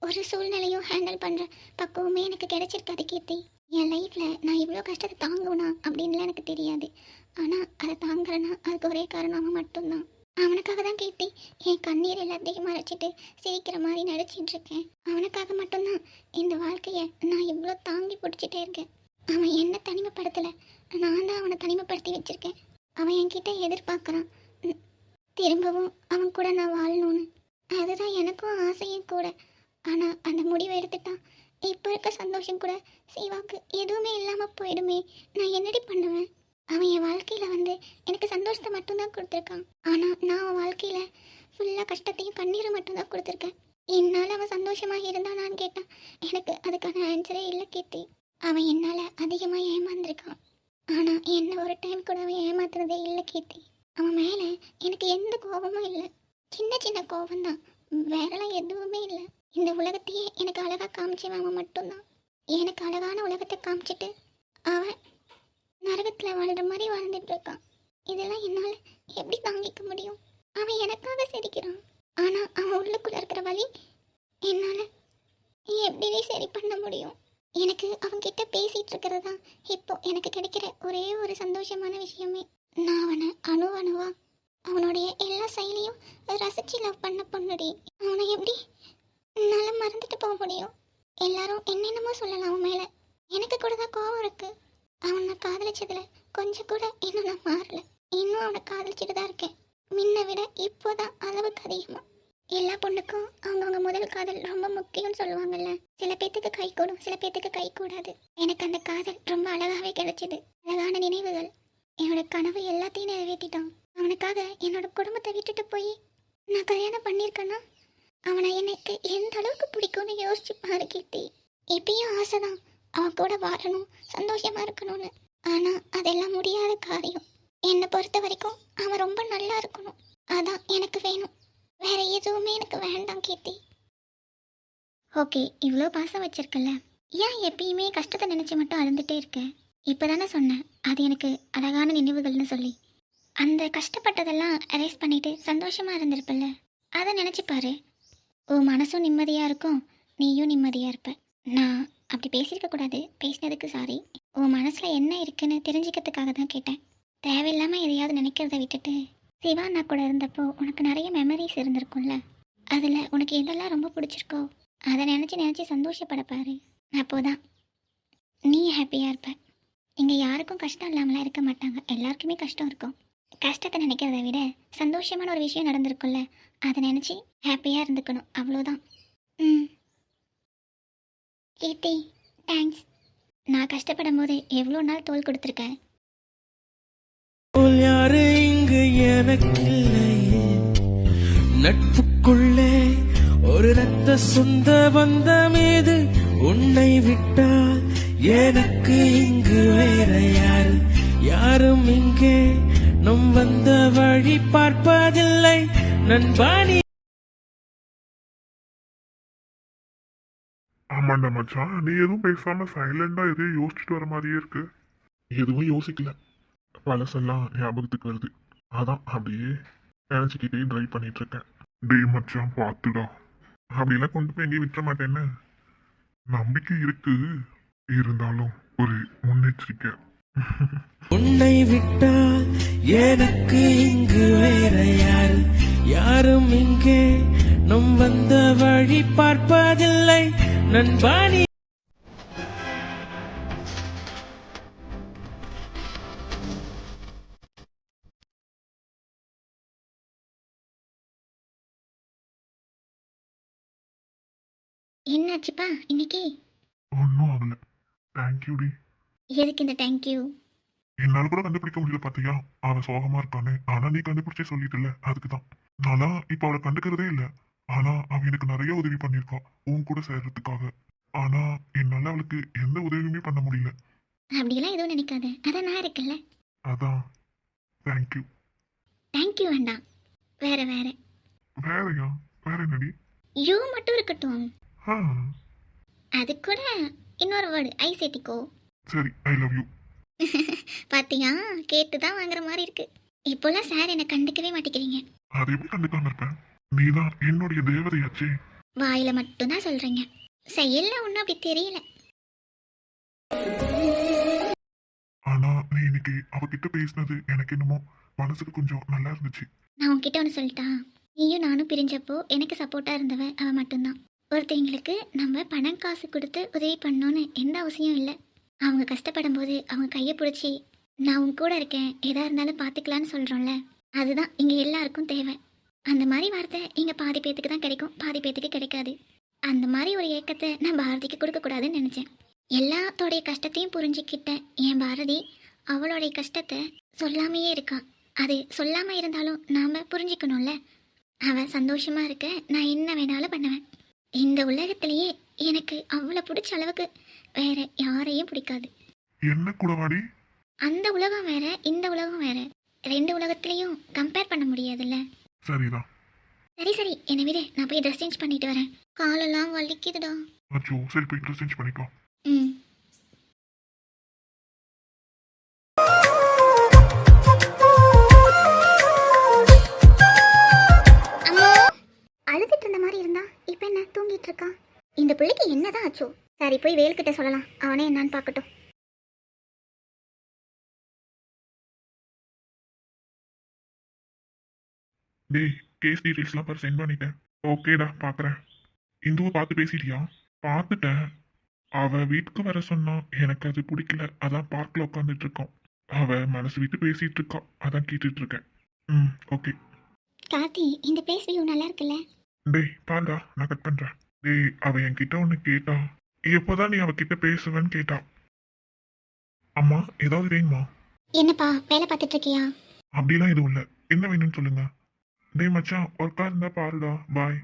B: ஒரு சூழ்நிலையும் ஹேண்டில் பண்ணுற பக்குவமே எனக்கு கிடைச்சிருக்காது கீர்த்தி. என் லைஃப்பில் நான் இவ்வளோ கஷ்டத்தை தாங்குவேனா அப்படின்லாம் எனக்கு தெரியாது. ஆனால் அதை தாங்குறேன்னா அதுக்கு ஒரே காரணம் அவன் மட்டும்தான். அவனுக்காக தான் கீர்த்தி என் கண்ணீர் எல்லாத்தையும் மறைச்சிட்டு சிரிக்கிற மாதிரி நடிச்சிட்டு இருக்கேன். அவனுக்காக மட்டும்தான் இந்த வாழ்க்கையை நான் இவ்வளோ தாங்கி பிடிச்சிட்டே இருக்கேன். அவன் என்ன தனிமைப்படுத்தலை, நான் தான் அவனை தனிமைப்படுத்தி வச்சுருக்கேன். அவன் என்கிட்ட எதிர்பார்க்குறான் திரும்பவும் அவன் கூட நான் வாழணும்னு. அதுதான் எனக்கும் ஆசையும் கூட. ஆனால் அந்த முடிவை எடுத்துட்டான். இப்போ இருக்க சந்தோஷம் கூட சிவாவுக்கு எதுவுமே இல்லாமல் போயிடுமே. நான் என்னடி பண்ணுவேன்? அவன் என் வாழ்க்கையில் வந்து எனக்கு சந்தோஷத்தை மட்டும்தான் கொடுத்துருக்கான். ஆனால் நான் அவன் வாழ்க்கையில் ஃபுல்லாக கஷ்டத்தையும் கண்ணீரும் மட்டும்தான் கொடுத்துருக்கேன். என்னால் அவன் சந்தோஷமாக இருந்தானான்னு கேட்டான். எனக்கு அதுக்கான ஆன்சரே இல்லை கீர்த்தி. அவன் என்னால் அதிகமாக ஏமாந்துருக்கான். ஆனால் என்ன ஒரு டைம் கூட அவன் ஏமாத்துறதே இல்லை கீர்த்தி. அவன் மேலே எனக்கு எந்த கோபமும் இல்லை. சின்ன சின்ன கோபம்தான், வேறெல்லாம் எதுவுமே இல்லை. இந்த உலகத்தையே எனக்கு அழகாக காமிச்சவன் அவன் மட்டும்தான். எனக்கு அழகான உலகத்தை காமிச்சிட்டு அவன் நரகத்தில் வாழ்கிற மாதிரி வாழ்ந்துட்டு இருக்கான். இதெல்லாம் என்னால் எப்படி தாங்கிக்க முடியும்? அவன் எனக்காக சிரிக்கிறான், ஆனால் அவன் உள்ளுக்குள்ளே இருக்கிற வலி என்னால் எப்படி சரி பண்ண முடியும்? எனக்கு அவன்கிட்ட பேசிகிட்டு இருக்கிறது தான் இப்போ எனக்கு கிடைக்கிற ஒரே ஒரு சந்தோஷமான விஷயமே. நான் அவனை அணுவா அவனுடைய எல்லா செயலையும் ரசிச்சு லவ் பண்ண பொண்ணுடி. அவனை எப்படி நல்லா மறந்துட்டு போக முடியும்? எல்லாரும் என்னென்னமோ சொல்லலாம் அவன் மேலே. எனக்கு கூட தான் கோவம் இருக்கு. அவனை காதலிச்சதுல கொஞ்சம் கூட இன்னும் நான் மாறல. இன்னும் அவனை காதலிச்சுட்டு தான் இருக்கேன். முன்ன விட இப்போதான் அளவுக்கு அதிகமாக. எல்லா பொண்ணுக்கும் அவங்கவுங்க முதல் காதல் ரொம்ப முக்கியம்னு சொல்லுவாங்கல்ல. சில பேத்துக்கு கை கூடும், சில பேத்துக்கு கை கூடாது. எனக்கு அந்த காதல் ரொம்ப அழகாவே கிடைச்சது. அழகான நினைவுகள். என்னோட கனவு எல்லாத்தையும் நிறைவேற்றிட்டான். அவனுக்காக என்னோட குடும்பத்தை விட்டுட்டு போய் நான் கல்யாணம் பண்ணியிருக்கேன்னா அவனை எனக்கு எந்த அளவுக்கு பிடிக்கும்னு யோசிச்சு பாரு கீர்த்தி. இப்பயும் ஆசைதான் அவன் கூட வாழணும், சந்தோஷமா இருக்கணும்னு. ஆனா அதெல்லாம் முடியாத காரியம். என்னை பொறுத்த வரைக்கும் அவன் ரொம்ப நல்லா இருக்கணும். அதான் எனக்கு வேணும். வேற எதுவுமே எனக்கு வேண்டாம் கீர்த்தி. ஓகே, இவ்வளோ பாசம் வச்சிருக்கல, ஏன் எப்பயுமே கஷ்டத்தை நினைச்சு மட்டும் அழுந்துட்டே இருக்க? இப்போதானே சொன்னேன் அது எனக்கு அழகான நினைவுகள்னு சொல்லி. அந்த கஷ்டப்பட்டதெல்லாம் அரெஸ்ட் பண்ணிட்டு சந்தோஷமா இருந்திருப்பல்ல, அதை நினைச்சு பாரு. உன் மனசும் நிம்மதியா இருக்கும், நீயும் நிம்மதியா இருப்ப. நான் அப்படி பேசியிருக்க கூடாது, பேசினதுக்கு சாரி. உன் மனசுல என்ன இருக்குன்னு தெரிஞ்சுக்கிறதுக்காக தான் கேட்டேன். தேவையில்லாம எதையாவது நினைக்கிறத விட்டுட்டு சிவா நான் கூட இருந்தப்போ உனக்கு நிறைய மெமரிஸ் இருந்திருக்கும்ல, அதில் உனக்கு எதெல்லாம் ரொம்ப பிடிச்சிருக்கோ அதை நினச்சி சந்தோஷப்பட பாரு. அப்போதான் நீ ஹாப்பியாக இருப்ப. இங்கே யாருக்கும் கஷ்டம் இல்லாமலாம் இருக்க மாட்டாங்க, எல்லாருக்குமே கஷ்டம் இருக்கும். கஷ்டத்தை நினைக்கிறத விட சந்தோஷமான ஒரு விஷயம் நடந்திருக்கும்ல, அதை நினச்சி ஹாப்பியாக இருந்துக்கணும், அவ்வளோதான். கீர்த்தி, தேங்க்ஸ். நான் கஷ்டப்படும் போது எவ்வளோ நாள் தோல் கொடுத்துருக்கேன்.
E: போல் யாரு இங்கு எனக்கில்லையே, நட்புக்குள்ளே ஒரு ரத்த சொந்த பந்தம் இது. உன்னை விட்டால் எனக்கு இங்கு வேற யாரு, யாரும் இங்கே நம் வந்த வழி பார்ப்பதில்லை நண்பானி.
C: ஆமாண்டா மச்சான், நீ எதுவும் பேசாம சைலண்டா எதையும் யோசிச்சுட்டு வர மாதிரியே இருக்கு. எதுவும் யோசிக்கல, பழசெல்லாம் ஞாபகத்துக்கு வருது, அதான் அப்படியே நினைச்சுக்கிட்டே ட்ரைவ் பண்ணிட்டு இருக்கேன். டேய் மச்சான் பார்த்துடா, அப்படிலாம் கொண்டு போய் எங்கேயும் விட்டுற மாட்டேன்னு நம்பிக்கை இருக்கு, இருந்தாலும் ஒரு முன்னெச்சரிக்கை.
E: உன்னை விட்டால் எனக்கு இங்கு வேற யாரு, யாரும் இங்கே நம் வந்த வழி பார்ப்பதில்லை நண்பானி.
B: என்னாச்சுப்பா இன்னைக்கு?
C: ஒன்றும் ஆகல. தேங்க்யூடி.
B: எதுக்கு இந்த தேங்க்யூ?
C: என்னால கூட கண்டுபிடிக்க முடியல பாத்தியா, அவன் சோகமா இருக்கானே. ஆனா நீ கண்டுபிடிச்சே சொல்லிட்டுல, அதுக்குதான். நானா இப்ப அவளை கண்டுக்கிறதே இல்ல. ஆனா அவன் எனக்கு நிறைய உதவி பண்ணியிருக்கான் உன் கூட சேர்றதுக்காக. ஆனா என்னால அவளுக்கு எந்த உதவியுமே பண்ண முடியல.
B: அப்படியெல்லாம் எதுவும் நினைக்காத, அதான் நான் இருக்கல.
C: அதான் தேங்க்யூ.
B: தேங்க்யூ வேண்டாம், வேற வேற.
C: வேறயா? வேற என்னடி?
B: யூ மட்டும் இருக்கட்டும்.
C: ஆ
B: அது கூட இன்னொரு வேர்டு ஐ சேர்த்திக்கோ.
C: சரி, ஐ லவ் யூ.
B: பாத்தியா, கேட்டு தான் வாங்குற மாதிரி இருக்கு. இப்போல்லாம் சார் என்னை கண்டுக்கவே மாட்டேங்கிறீங்க.
C: அதை எப்படி கண்டுக்காம இருப்பேன்? நீதான் என்னுடைய தேவதையாச்சே.
B: வாயில மட்டும்தான் சொல்றீங்க, செயல்ல ஒன்றும் அப்படி தெரியல.
C: ஆனா நீ இன்னைக்கு அவகிட்ட பேசினது எனக்கு என்னமோ மனசுக்கு கொஞ்சம் நல்லா இருந்துச்சு.
B: நான் உன்கிட்ட ஒன்று சொல்லிட்டா, நீயும் நானும் பிரிஞ்சப்போ எனக்கு சப்போர்ட்டா இருந்தவ அவ மட்டும்தான். ஒருத்தவங்களுக்கு நம்ம பணம் காசு கொடுத்து உதவி பண்ணணும்னு எந்த அவசியம் இல்லை. அவங்க கஷ்டப்படும் போது அவங்க கையை பிடிச்சி நான் உன் கூட இருக்கேன், எதா இருந்தாலும் பார்த்துக்கலான்னு சொல்கிறோம்ல, அதுதான் இங்கே எல்லாருக்கும் தேவை. அந்த மாதிரி வார்த்தை இங்கே பாதி பேத்துக்கு தான் கிடைக்கும், பாதி பேத்துக்கு கிடைக்காது. அந்த மாதிரி ஒரு ஏக்கத்தை நான் பாரதிக்கு கொடுக்கக்கூடாதுன்னு நினச்சேன். எல்லாத்தோடைய கஷ்டத்தையும் புரிஞ்சுக்கிட்ட என் பாரதி அவளுடைய கஷ்டத்தை சொல்லாமையே இருக்கா. அது சொல்லாமல் இருந்தாலும் நாம் புரிஞ்சுக்கணும்ல. அவள் சந்தோஷமாக இருக்க நான் என்ன வேணாலும் பண்ணுவேன். இந்த உலகத்திலேயே எனக்கு அவ்வளோ பிடிச்ச அளவுக்கு வேற யாரையும் பிடிக்காது.
C: என்ன கூடவாடி?
B: அந்த உலகம் வேற, இந்த உலகம் வேற. ரெண்டு உலகத்திலையும் கம்பேர் பண்ண முடியாதுல்ல.
C: சரிதான்.
B: சரி சரி, என்னை விட நான் போய் ட்ரெஸ் சேஞ்ச் பண்ணிட்டு வரேன், காலெல்லாம் வலிக்குதுடா.
C: அச்சோ, சரி போய் ட்ரெஸ் சேஞ்ச் பண்ணிக்கோ.
B: ம். அம்மா, அழுதுட்டு இருந்த மாதிரி இருந்தா இப்ப என்ன தூங்கிட்டு இருக்கான்? இந்த பிள்ளைக்கு என்னதான் ஆச்சோ? சரி போய் வேல்கிட்ட சொல்லலாம், அவனே என்னன்னு பார்க்கட்டும்.
C: டேய், கேஸ் டீடைல்ஸ்லாம் பாரு, சென்ட் பண்ணிட்டேன். ஓகேடா, பார்க்குறேன். இந்துவை பார்த்து பேசிட்டியா? பார்த்துட்டேன். அவ வீட்டுக்கு வர சொன்னா எனக்கு அது பிடிக்கல, அதான் பார்க்கில் உட்காந்துட்டு இருக்கோம். அவ மனசு விட்டு பேசிட்டு இருக்கா, அதான் கேட்டுட்டு இருக்கேன். ம், ஓகே.
B: கார்த்தி, இந்த பேஸ் வியூ நல்லா இருக்குல்ல?
C: டேய் பாருடா, நான் கட் பண்றேன். டேய், அவ என்கிட்ட ஒன்று கேட்டா. எப்போதான் நீ அவகிட்ட பேசுவேன்னு கேட்டா. அம்மா, ஏதாவது வேணுமா?
B: என்னப்பா வேலை பார்த்துட்டு இருக்கியா?
C: அப்படிலாம் எதுவும் இல்லை. என்ன வேணும்னு சொல்லுங்க. டேய் மச்சான், ஒர்க்கா இருந்தா பாருடா. பாய்.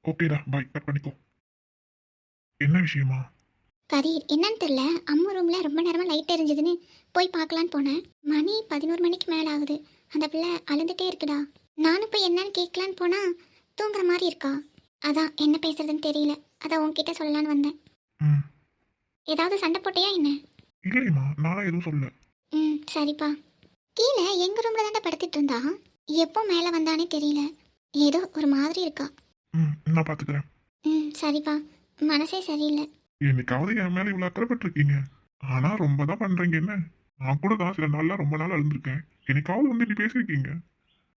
C: ஓகேடா, பாய். கட் பண்ணிக்கோ. என்ன விஷயமா?
B: கதிர் என்னன்னு தெரியல, அம்மா ரூம்ல ரொம்ப நேரமா லைட் எரிஞ்சதுன்னு போய் பார்க்கலான்னு போனேன். மணி 11 மணிக்கு மேல ஆகுது. அந்த பிள்ளை அழுந்துட்டே இருக்குடா. நானும் போய் என்னன்னு கேட்கலான்னு போனா தூங்குற மாதிரி இருக்கா. அதான் என்ன பேசுறதுன்னு தெரியல. அதான் உன்கிட்ட சொல்லலான்னு வந்தேன்.
C: ம்.
B: ஏதாவது சண்டை போட்டியா என்ன?
C: இல்லைம்மா, நானும் எதுவும் சொல்லல.
B: ம் சரிப்பா. கீழே எங்க ரூம்ல தாண்டா படுத்துட்டு இருந்தா. எப்போ மேலே வந்தானே தெரியல. ஏதோ ஒரு மாதிரி இருக்கா.
C: ம், நான் பாத்துக்கிறேன்.
B: ம் சரிப்பா. மனசே சரியில்லை.
C: என்னைக்காவது என் மேல இவ்வளவு அக்கறைப்பட்டிருக்கீங்க. ஆனா ரொம்ப தான் பண்றீங்க என்ன? நான் கூட தான் சில நாள்ல ரொம்ப நாள் அழுந்திருக்கேன். என்னைக்காவது வந்து இப்படி பேசியிருக்கீங்க.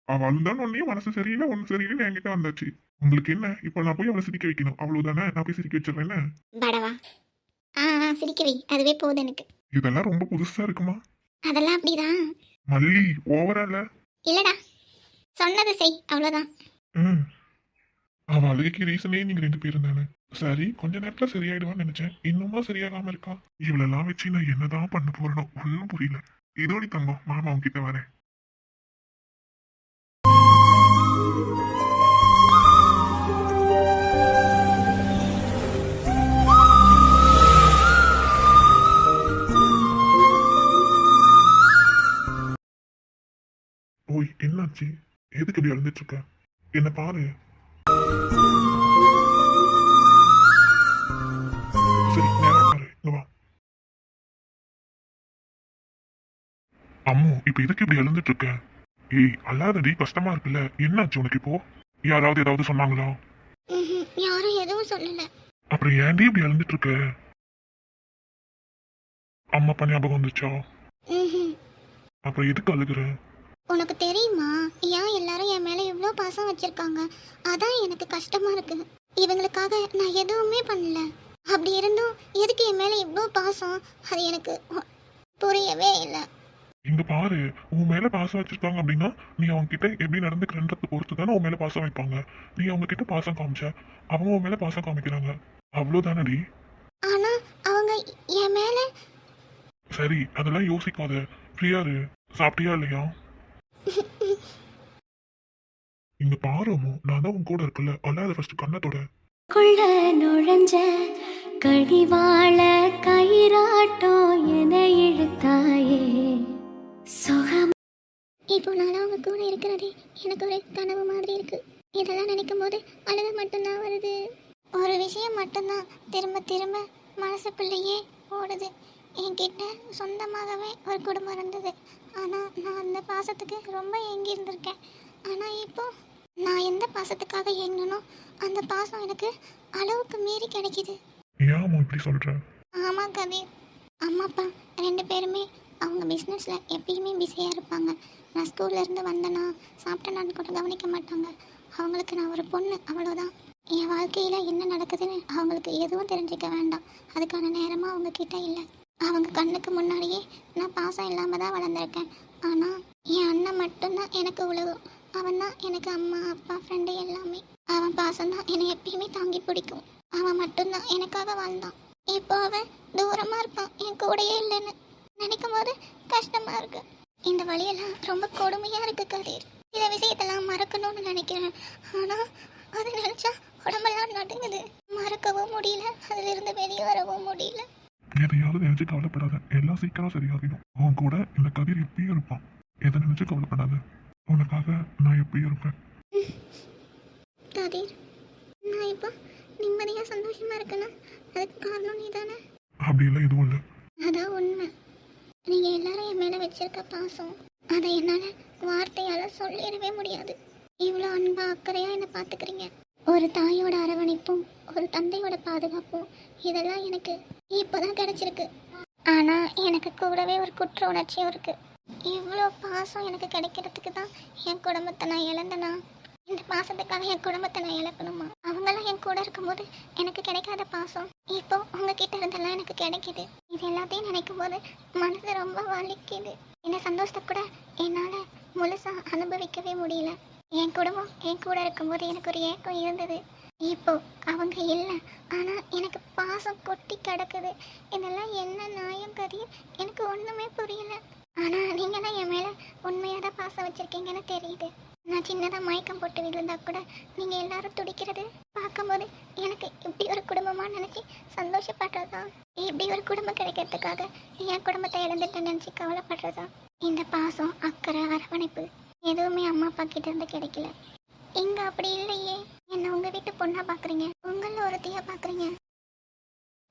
C: அவ அழுந்தான்னு ஒன்னே மனசு சரியில்லை, ஒண்ணு சரியில்லைன்னு என்கிட்ட வந்தாச்சு. உங்களுக்கு என்ன? இப்ப நான் போய் அவளை சிரிக்க வைக்கணும், அவ்வளவுதானே? நான் போய் சிரிக்க வச்சிடறேன்.
B: படவா. சிரிக்க வை, அதுவே போதும் எனக்கு.
C: இதெல்லாம் ரொம்ப புதுசா இருக்குமா?
B: அதெல்லாம் அப்படிதான்.
C: மல்லி, ஓவரா இல்ல?
B: இல்லடா, சொன்னது செய், அவ்வளோதான்.
C: ம். அவ அழுகைக்கு ரீசனே நீங்க 2 பேரும் தானே. சரி, கொஞ்ச நேரத்துல சரியாயிடுவான்னு நினைச்சேன். இன்னுமா சரியாகாம இருக்கா? இவளெல்லாம் வச்சு நான் என்னதான் பண்ண போறேனோ ஒன்னும் புரியல. இதோடி தங்கம், மாமா உன்கிட்ட வரேன். ஓய், என்னாச்சு? எதுக்கு இப்படி அழுந்துட்டு இருக்க? என்ன பாரு. சரி, நேரா பாரு. இங்க வா. அம்மு, இப்ப எதுக்கு இப்படி அழுந்துட்டு இருக்க? ஏய், அல்லாதடி, கஷ்டமா இருக்குல்ல. என்னாச்சு உனக்கு இப்போ? யாராவது ஏதாவது சொன்னாங்களா?
B: யாரும் எதுவும் சொல்லல.
C: அப்புறம் ஏன்டி இப்படி அழுந்துட்டு இருக்க? அம்மா அப்பா ஞாபகம் வந்துச்சா? அப்புறம் எதுக்கு அழுகுற?
B: உனக்கு தெரியுமா, ஏன் எல்லாரும் என் மேல இவ்வளோ பாசம் வச்சிருக்காங்க? அதான் எனக்கு கஷ்டமா இருக்கு. இவங்களுக்காக நான் எதுவுமே பண்ணல. அப்படி இருந்தும் எதுக்கு என் மேல இவ்வளோ பாசம்? அது எனக்கு புரியவே இல்லை.
C: இங்க பாரு, உன் மேல பாசம் வச்சிருக்காங்க அப்படின்னா நீ அவங்க கிட்ட எப்படி நடந்துக்கிறன்றத பொறுத்து தானே உன் மேல பாசம் வைப்பாங்க. நீ அவங்க கிட்ட பாசம் காமிச்ச, அவங்க உன் மேல பாசம் காமிக்கிறாங்க. அவ்வளவுதானடி.
B: ஆனா அவங்க என் மேல.
C: சரி, அதெல்லாம் யோசிக்காத. ஃப்ரீயா இரு. சாப்பிட்டியா இல்லையா? இங்க பாரு அம்மு, நான் தான் உன் கூட இருக்கல. அல்லாத ஃபர்ஸ்ட் கண்ணத்தோட.
A: குள்ள நுழைஞ்ச கடிவாள கயிறாட்டம் என இழுத்தாயே சுகம்.
B: இப்போ நான் அவங்க கூட இருக்கிறதே எனக்கு ஒரு கனவு மாதிரி இருக்கு. இதெல்லாம் நினைக்கும் போது அழுக மட்டும்தான் வருது. ஒரு விஷயம் மட்டும்தான் திரும்ப திரும்ப மனசுக்குள்ளேயே ஓடுது. என்கிட்ட சொந்தமாகவே ஒரு குடும்பம் இருந்தது. ஆனால் நான் அந்த பாசத்துக்கு ரொம்ப ஏங்கி இருந்திருக்கேன். ஆனால் இப்போ நான் எந்த பாசத்துக்காக ஏங்கினோ அந்த பாசம் எனக்கு அளவுக்கு மீறி கிடைக்குது.
C: ஏன் அம்மா இப்படி சொல்ற?
B: ஆமாம் கதிர், அம்மா அப்பா 2 பேருமே அவங்க பிஸ்னஸில் எப்பயுமே பிஸியாக இருப்பாங்க. நான் ஸ்கூல்லேருந்து வந்தேன்னா சாப்பிட்டேனான்னு கூட கவனிக்க மாட்டாங்க. அவங்களுக்கு நான் ஒரு பொண்ணு, அவ்வளோதான். என் வாழ்க்கையில் என்ன நடக்குதுன்னு அவங்களுக்கு எதுவும் தெரிஞ்சிக்க வேண்டாம். அதுக்கான நேரமாக அவங்க கிட்ட இல்லை. அவங்க கண்ணுக்கு முன்னாடியே நான் பாசம் இல்லாமல் தான் வளர்ந்துருக்கேன். ஆனால் என் அண்ணன் மட்டும்தான் எனக்கு உலகம். அவன் தான் எனக்கு அம்மா அப்பா ஃப்ரெண்டு எல்லாமே. அவன் பாசம்தான் என்னை எப்பயுமே தாங்கி பிடிக்கும். அவன் மட்டும்தான் எனக்காக வாழ்ந்தான். இப்போ அவன் தூரமாக இருப்பான், என் கூடயே இல்லைன்னு நினைக்கும் போது கஷ்டமாக இருக்கு. இந்த வழியெல்லாம் ரொம்ப கொடுமையாக இருக்கு கதிர். சில விஷயத்தெல்லாம் மறக்கணும்னு நினைக்கிறேன். ஆனால் அதை நினச்சா உடம்பெல்லாம் நடுங்குது. மறக்கவும் முடியல, அதிலிருந்து வெளியே வரவும் முடியல.
C: எதையாவது நினைச்சு கவலைப்படாத. எல்லாம் சீக்கிரம் சரியாகிடும். உன் கூட இந்த கதிர் எப்பயும் இருப்பான். எதை நினைச்சு கவலைப்படாத. உனக்காக நான் எப்பயும் இருப்பேன்.
B: கதிர், நான் இப்போ நிம்மதியாக சந்தோஷமாக இருக்கேன்னா அதுக்கு காரணம் நீ தானே?
C: அப்படி இல்லை, எதுவும் இல்லை.
B: அதான் உண்மை. நீங்கள் எல்லாரும் என் மேலே வச்சிருக்க பாசம், அதை என்னால் வார்த்தையால் சொல்லிடவே முடியாது. இவ்வளோ அன்பா அக்கறையாக என்னை பார்த்துக்கிறீங்க. ஒரு தாயோட அரவணைப்பும் ஒரு தந்தையோட பாதுகாப்பும் இதெல்லாம் எனக்கு இப்போதான் கிடைச்சிருக்கு. ஆனால் எனக்கு கூடவே ஒரு குற்ற உணர்ச்சியும் இருக்குது. இவ்வளோ பாசம் எனக்கு கிடைக்கிறதுக்கு தான் என் குடும்பத்தை நான் இழந்தேனா? இந்த பாசத்துக்காக என் குடும்பத்தை நான் இழக்கணுமா? அவங்களாம் என் கூட இருக்கும்போது எனக்கு கிடைக்காத பாசம் இப்போ உங்ககிட்ட இருந்தெல்லாம் எனக்கு கிடைக்கிது. இது எல்லாத்தையும் நினைக்கும் போது மனசு ரொம்ப வலிக்குது. இந்த சந்தோஷத்தை கூட என்னால் முழுசாக அனுபவிக்கவே முடியல. என் குடும்பம் என் கூட இருக்கும்போது எனக்கு ஒரு ஏக்கம் இருந்தது. இப்போ அவங்க இல்லை, ஆனால் எனக்கு பாசம் கொட்டி கிடக்குது. இதெல்லாம் என்ன நியாயம் கதிர்? எனக்கு ஒன்றுமே புரியல. ஆனால் நீங்கள் தான் என் மேலே உண்மையாக தான் பாசம் வச்சுருக்கீங்கன்னு தெரியுது. நான் சின்னதாக மயக்கம் போட்டு விழுந்தா கூட நீங்கள் எல்லாரும் துடிக்கிறது பார்க்கும்போது எனக்கு இப்படி ஒரு குடும்பமாக நினச்சி சந்தோஷப்படுறதா, இப்படி ஒரு குடும்பம் கிடைக்கிறதுக்காக என் குடும்பத்தை இழந்துட்டேன்னு நினச்சி கவலைப்படுறதா? இந்த பாசம், அக்கறை, அரவணைப்பு எதுவுமே அம்மா அப்பா கிட்ட இருந்து கிடைக்கல. இங்க அப்படி இல்லையே. என்ன உங்க வீட்டு பொண்ணா பாக்குறீங்க, உங்கள ஒருத்தியா பாக்குறீங்க.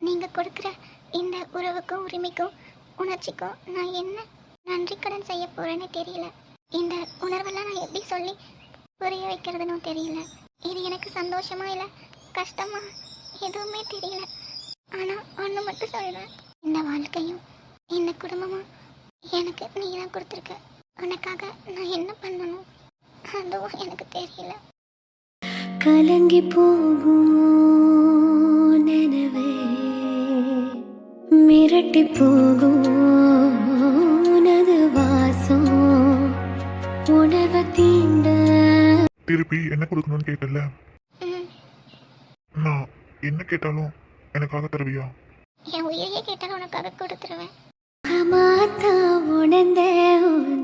B: நீங்க கொடுக்குற இந்த உறவுக்கும் உரிமைக்கும் உணர்ச்சிக்கும் நான் என்ன நன்றி கடன் செய்ய போறேன்னு தெரியல. இந்த உணர்வெல்லாம் நான் எப்படி சொல்லி புரிய வைக்கிறதுன்னு தெரியல. இது எனக்கு சந்தோஷமா இல்லை கஷ்டமா எதுவுமே தெரியல. ஆனா ஒன்று மட்டும் சொல்றேன், இந்த வாழ்க்கையும் இந்த குடும்பமும் எனக்கு நீ தான் கொடுத்துருக்க. உனக்காக நான் என்ன பண்ணணும் அதுவும் எனக்கு தெரியல.
A: கலங்கி போகும் நினைவே, மிரட்டி போகும் உனது வாசம், உணர்வை தீண்ட.
C: திருப்பி என்ன கொடுக்கணும்னு கேட்டல, நான் என்ன கேட்டாலும் எனக்காக தருவியா?
B: என் உயிரையே கேட்டாலும் உனக்காக கொடுத்துருவேன்.
A: மாத்தா உணர்ந்தே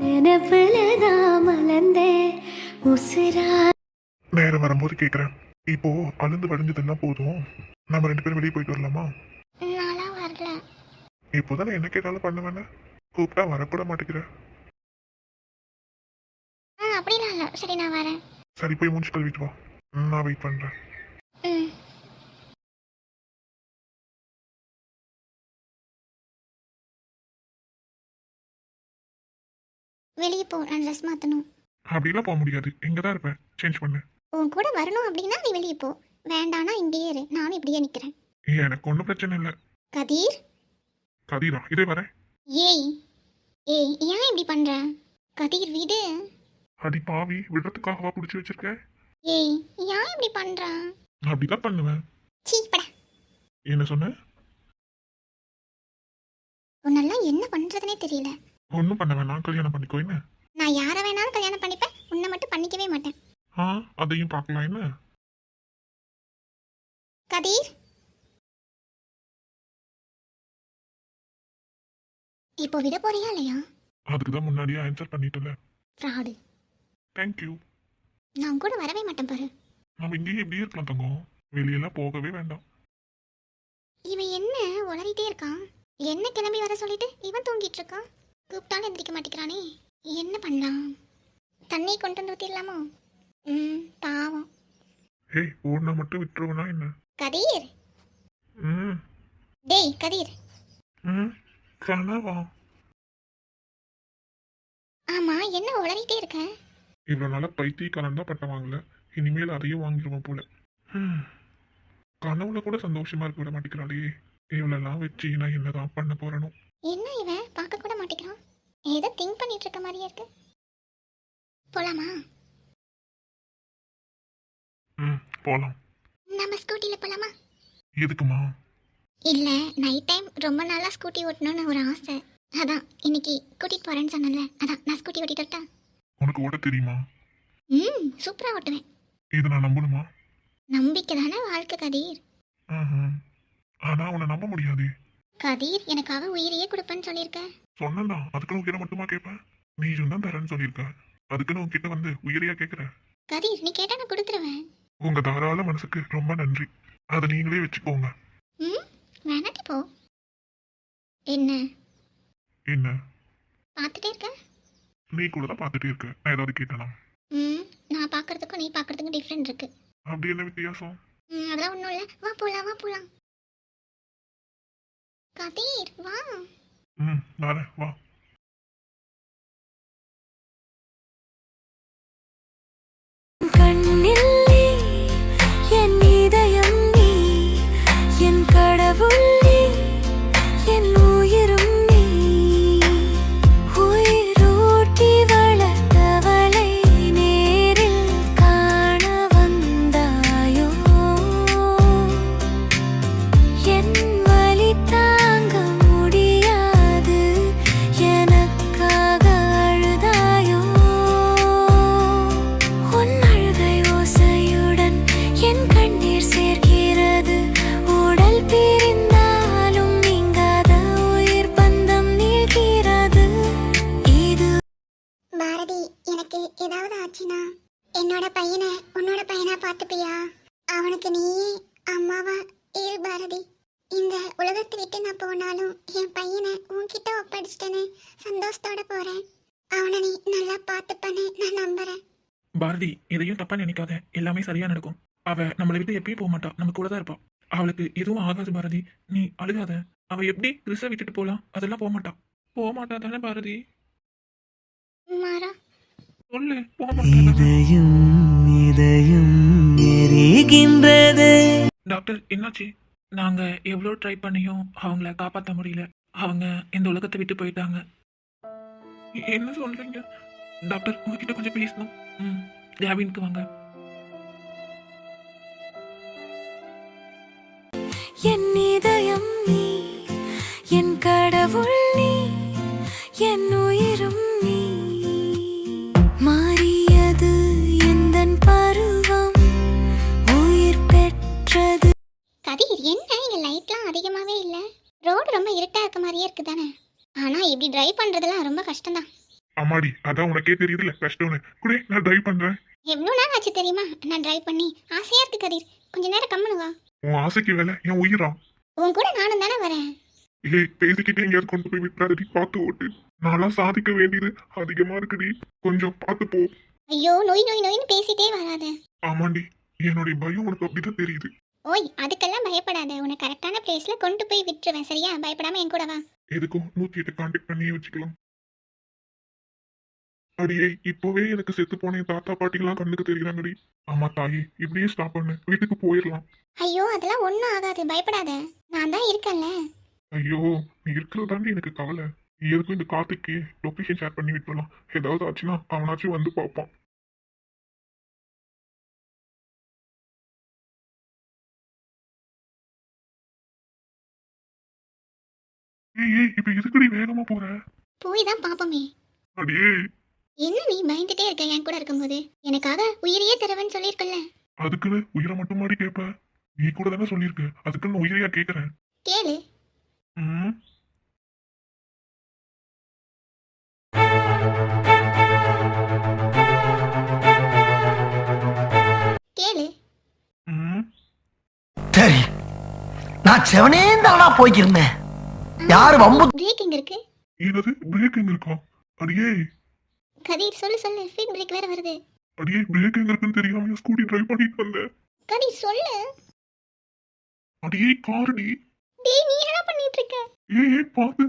A: நினைப்புலதான் மலர்ந்தே உசிரா.
C: நேரம் வரும்போது கேட்குறேன். இப்போ அழுந்து வடிஞ்சதெல்லாம் போதும், நம்ம 2 பேரும் வெளியே போயிட்டு வரலாமா?
B: நாளா வரல.
C: இப்போதான் என்ன கேட்டாலும் பண்ணுவேன்னு கூப்பிட்டா வரக்கூட மாட்டேங்கிற.
B: அப்படிலாம் இல்லை. சரி நான் வரேன்.
C: சரி போய் மூஞ்சி கழுவிட்டு வா, நான் வெயிட் பண்றேன்.
B: ம். வெளியே போ, நான் ட்ரெஸ் மாற்றணும்.
C: அப்படிலாம் போக முடியாது, இங்கே தான் இருப்பேன். சேஞ்ச் பண்ணு.
B: உன் கூட வரணும் அப்படின்னா நீ வெளியே போ, வேண்டானா இங்கேயே இரு. நானும் இப்படியே நிற்கிறேன்.
C: எனக்கு ஒன்றும் பிரச்சனை இல்லை.
B: கதிர்.
C: கதிரா, இதே வரேன்.
B: ஏய் ஏய், ஏன் இப்படி பண்ற? கதிர் விடு.
C: அடி பாவி, விடுறதுக்காகவா பிடிச்சி வச்சிருக்க?
B: ஏய், ஏன் இப்படி பண்ற?
C: நான் அப்படிதான் பண்ணுவேன்.
B: சீப்பட.
C: என்ன சொன்ன?
B: உன்னெல்லாம் என்ன பண்றதுனே தெரியல.
C: ஒன்றும் பண்ண வேணாம், கல்யாணம் பண்ணிக்கோ. என்ன?
B: நான் யாரை வேணாலும் கல்யாணம் பண்ணிப்பேன், உன்னை மட்டும் பண்ணிக்கவே மாட்டேன்.
C: அதையும் பார்க்கலாம். என்ன?
B: கதிர், இப்போ விட போறியா இல்லையா?
C: அதுக்கு தான் முன்னாடியே ஆன்சர் பண்ணிட்டல.
B: ஃப்ராடு.
C: தேங்க்யூ.
B: நான் கூட வரவே மாட்டேன் பாரு.
C: நம்ம இங்கேயே இப்படியே இருக்கலாம் தங்கம், வெளியெல்லாம் போகவே வேண்டாம்.
B: இவன் என்ன உளறிட்டே இருக்கான்? என்ன கிளம்பி வர சொல்லிட்டு இவன் தூங்கிட்டு இருக்கான். கூப்பிட்டாலும் எந்திரிக்க மாட்டேங்கிறானே. என்ன பண்ணலாம்? தண்ணி கொண்டு வந்து ஊத்திடலாமோ? பாவம்.
C: ஏய், ஓடுனா மட்டும் விட்டுருவனா என்ன?
B: கதிர்.
C: ம்
B: டேய் கதிர்.
C: ம் கனவா?
B: ஆமா, என்ன உளறிட்டே இருக்க?
C: இவ்வளோ நாளாக பைத்தியக்காரன் தான் பட்டம் வாங்கல, இனிமேல் அதையும் வாங்கிடுவோம் போல. கனவுல கூட சந்தோஷமா இருக்க விட மாட்டேங்கிறாளே. இவளெல்லாம் வச்சு நான் என்னதான் பண்ண போறேனோ.
B: என்ன இவன் பார்க்க கூட மாட்டேங்கிறான்? ஏதோ திங்க் பண்ணிட்டு இருக்க மாதிரியே இருக்கு. போலாமா?
C: போலாம்.
B: நம்ம ஸ்கூட்டில போலாமா?
C: எதுக்குமா?
B: இல்ல, நைட் டைம் ரொம்ப நாளா ஸ்கூட்டி ஓட்டணும்னு ஒரு ஆசை. அதான் இன்னைக்கு கூட்டிட்டு போறேன்னு சொன்னல, அதான் நான் ஸ்கூட்டி ஓட்டிட்டு வரட்டா?
C: உனக்கு ஓட்ட தெரியுமா?
B: சூப்பரா ஓட்டுவேன்.
C: இதை நான் நம்பணுமா?
B: நம்பிக்கை தானே வாழ்க்கை கதிர்.
C: ஆனா உன்னை நம்ப முடியாது.
B: கதிர், எனக்காக உயிரையே கொடுப்பேன்னு சொல்லியிருக்க.
C: சொன்னதான், அதுக்குன்னு உயிரை மட்டுமா கேட்பேன்? நீயும் தான் தரேன்னு சொல்லியிருக்க, அதுக்குன்னு உன்கிட்ட வந்து உயிரையா கேட்குற?
B: கதிர், நீ கேட்டா நான் கொடுத்துருவேன்.
C: உங்க தாராள மனசுக்கு ரொம்ப நன்றி, அதை நீங்களே வச்சுக்கோங்க.
B: வேணாட்டி போ. என்ன
C: என்ன
B: பார்த்துட்டே இருக்க?
C: நீ கூட தான் பார்த்துட்டே இருக்க, நான் ஏதாவது கேட்டனா?
B: நான் பார்க்கறதுக்கும் நீ பார்க்கறதுக்கும் டிஃப்ரெண்ட் இருக்கு.
C: அப்படி என்ன வித்தியாசம்?
B: அதெல்லாம் ஒன்றும் இல்லை. வா போலாம், வா போலாம். கதிர் வா.
C: வரேன், வா.
A: கண்ணில் நீ, என் இதயம் நீ, என் கடவுள் நீ, என் உயிரும் நீ. உயிரூட்டி வளர்த்தவளை நேரில் காண வந்தாயோ. என் வலி தாங்க முடியாது, எனக்காக அழுதாயோ. உன்
B: பாரதி, இந்த உலகத்தை விட்டு நான் போனாலும் என் பையனை உன்கிட்ட ஒப்படைச்சிட்டேன்னு சந்தோஷத்தோட போறேன். அவனை நீ நல்லா பார்த்துப்பன்னு நான் நம்புறேன்.
D: பாரதி, எதையும் தப்பா நினைக்காத, எல்லாமே சரியா நடக்கும். அவ நம்மளை விட்டு எப்பயும் போக மாட்டா, நம்ம கூட தான் இருப்பா. அவளுக்கு எதுவும் ஆகாது பாரதி, நீ அழுகாத. அவ எப்படி கிறிஸ விட்டுட்டு போலாம்? அதெல்லாம் போக மாட்டா தானே பாரதி?
B: மாறா,
D: சொல்லு, போக மாட்டா.
E: இதயம் எரிகின்றது.
D: டாக்டர், என்னாச்சு? நாங்க எவ்வளோ ட்ரை பண்ணியும் அவங்கள காப்பாற்ற முடியல. அவங்க இந்த உலகத்தை விட்டு போயிட்டாங்க. என்ன சொல்றீங்க டாக்டர்? உங்ககிட்ட கொஞ்சம் பேசணும். கேபினுக்கு வாங்க.
A: என் இதயம் நீ, என் கடவுள் நீ, என் உயிரும் நீ. மாறியது எந்தன் பருவம், உயிர் பெற்றது.
B: கதிர், என்ன இங்க லைட்லாம் அதிகமாவே இல்ல? ரோடு ரொம்ப இருட்டா இருக்க மாதிரியே இருக்கு தானே? ஆனா இப்படி டிரைவ் பண்றதெல்லாம் ரொம்ப கஷ்டம்தான்.
C: அம்மாடி, அதான் உனக்கே தெரியுதுல்ல கஷ்டம்னு. கூட நான் டிரைவ் பண்றேன்.
B: எவ்வளோ நாள் ஆச்சு தெரியுமா நான் டிரைவ் பண்ணி? ஆசையா இருக்கு கதிர், கொஞ்ச நேரம் கம்முனு வா.
C: உன் ஆசைக்கு வேலை என் உயிரா?
B: உன் கூட நானும் தானே வரேன்.
C: ஏய், பேசிக்கிட்டே எங்கேயாவது கொண்டு போய் விட்டுறாதடி, பார்த்து ஓட்டு. நான்லாம் சாதிக்க வேண்டியது அதிகமா இருக்குடி, கொஞ்சம் பார்த்து போ.
B: ஐயோ, நோய் நோய் நோயின்னு பேசிட்டே வராத.
C: ஆமாண்டி, என்னுடைய பயம் உனக்கு அப்படிதான் தெரியுது.
B: ஓய், அதுக்கெல்லாம் பயப்படாத. உன்னை கரெக்டான பிளேஸ்ல கொண்டு போய் விட்டுருவேன், சரியா? பயப்படாம என் கூட வா.
C: எதுக்கும் 108 கான்டாக்ட் பண்ணியே வச்சுக்கலாம். அடியே, இப்போவே எனக்கு செத்து போன என் தாத்தா பாட்டிங்கெல்லாம் கண்ணுக்கு தெரியுறாங்கடி. ஆமா தாயே, இப்படியே ஸ்டாப் பண்ணு, வீட்டுக்கு போயிடலாம்.
B: ஐயோ, அதெல்லாம் ஒன்றும் ஆகாது, பயப்படாத. நான் தான் இருக்கேன்ல.
C: ஐயோ, நீ இருக்கிறது தாண்டி எனக்கு கவலை. எதுக்கும் இந்த கார்த்திக்கு லொகேஷன் ஷேர் பண்ணி விட்டுலாம். ஏதாவது ஆச்சுன்னா அவனாச்சும் வந்து பார்ப்பான். ஏய், இப்ப எதுக்குடி வேகமா போற?
B: போய் தான் பாப்போமே.
C: அடியே,
B: என்ன நீ பயந்துட்டே இருக்க என் கூட இருக்கும்போது? எனக்காக உயிரையே தருவேன்னு சொல்லியிருக்கல.
C: அதுக்குன்னு உயிரை மட்டும் மாடி கேட்ப? நீ கூட தானே சொல்லியிருக்க, அதுக்குன்னு உயிரையா கேட்கறேன்.
B: கேளு.
C: ம்,
B: கேளு.
C: ம்.
F: சரி, நான் செவனே தானா போய்க்கிருந்தேன். யாரு வம்பு?
B: பிரேக் எங்க இருக்கு?
C: என்னது பிரேக் எங்க இருக்கா? அடியே,
B: கதிர், சொல்லு சொல்லு. ஸ்பீட் பிரேக் வேற வருது.
C: அடியே, பிரேக் எங்க இருக்குன்னு தெரியாம ஸ்கூட்டி டிரைவ் பண்ணிட்டு வந்தேன்.
B: கதிர், சொல்லு.
C: அடியே, காருடி.
B: டேய், நீ என்ன பண்ணிட்டு இருக்க?
C: ஏய், பாத்து.